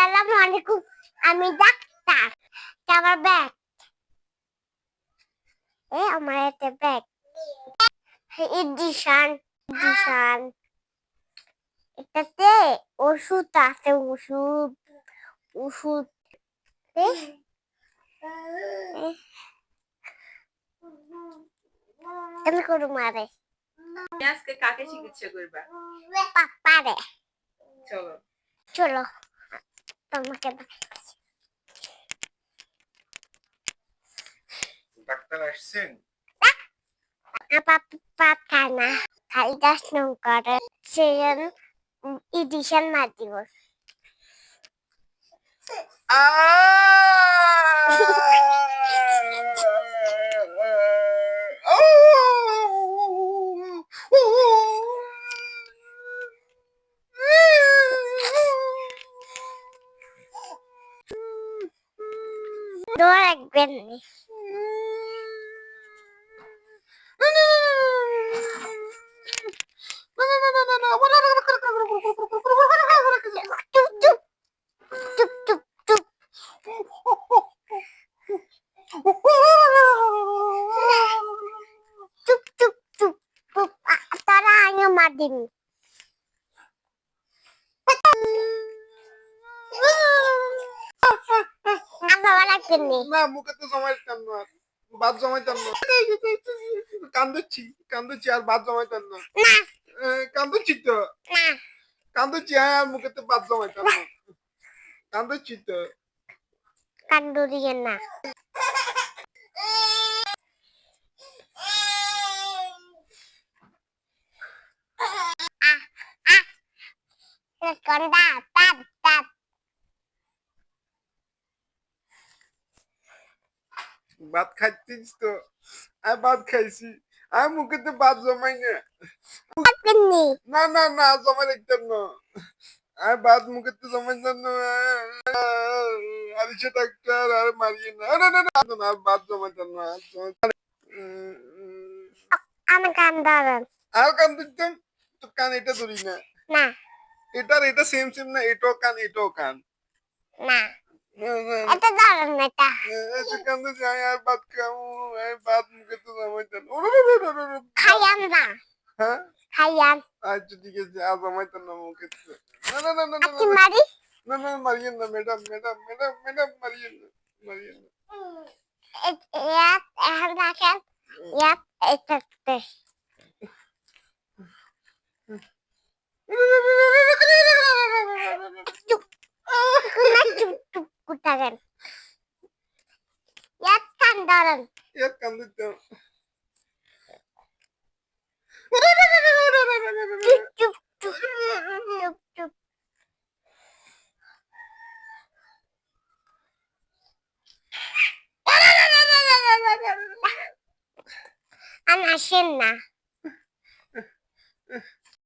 আসসালামু আলাইকুম। আমি ডাক্তার। আমার ব্যাগ। আমার একটা ব্যাগ। ইডিশন। ইডিশন। এটাতে ওষুধ আছে। ওষুধ। ওষুধ। এমনি করে মারে। আজকে কাকে চিকিৎসা করবা? পাপারে। চলো চলো তোমাকে ডাক্তার আসছেন? পাপা খায় না, খালি দর্শন করে। সেজন ইডিশন মার দিব। দৌড় রাখবেন না। চুপ চুপ চুপ চুপ চুপ। চুপ চুপ চুপ চুপ। তারা আগে মার দিবি। বাবা রাখবেন না, মুখে তো জমাইতাম না, ভাত জমাইতাম না। কান্দুচ্ছি কান্দুচ্ছি আর ভাত জমাইতাম না। কান্দুচ্ছি তো কান্দুচ্ছি, আর মুখে তো ভাত জমাইতাম না। কান্দুচ্ছি তো। কান্দু দিয়ে না। ভাত খাইছিস তো? আমি ভাত খাইছি, আমি মুখে তো ভাত জমাই না। না না না, জমা রাখতাম না। আমি ভাত মুখে তো জমাইতাম না। আলিশা ডাক্তার আর মারিয়ে না। না না না না, ভাত জমাইতাম না। আমি কান ধরেন আর কান দিতাম তো, কান এটা ধরি না। না এটা সেম সেম না, এটাও কান এটাও কান। না এটা ধরেন না। এটা কান্দে যাই আর ভাত খাবো, ভাত মুখে তো জমাইতাম। খাইয়ান না। হ্যাঁ খাইয়ান। আচ্ছা ঠিক আছে, আর জমাইতাম না মুখে। না না না না না আপনি মারি। না না, মারিয়েন না ম্যাডাম, ম্যাডাম ম্যাডাম ম্যাডাম, মারিয়েন না, মারিয়েন না। ইয়াত এখন রাখেন। ইয়াত এটাতে চুপ চুপ চুপ কুটাবেন। ইয়াত কান ধরেন। ইয়াত কান দিতাম। চুপ চুপ চুপ চুপ। আমি আসেন না।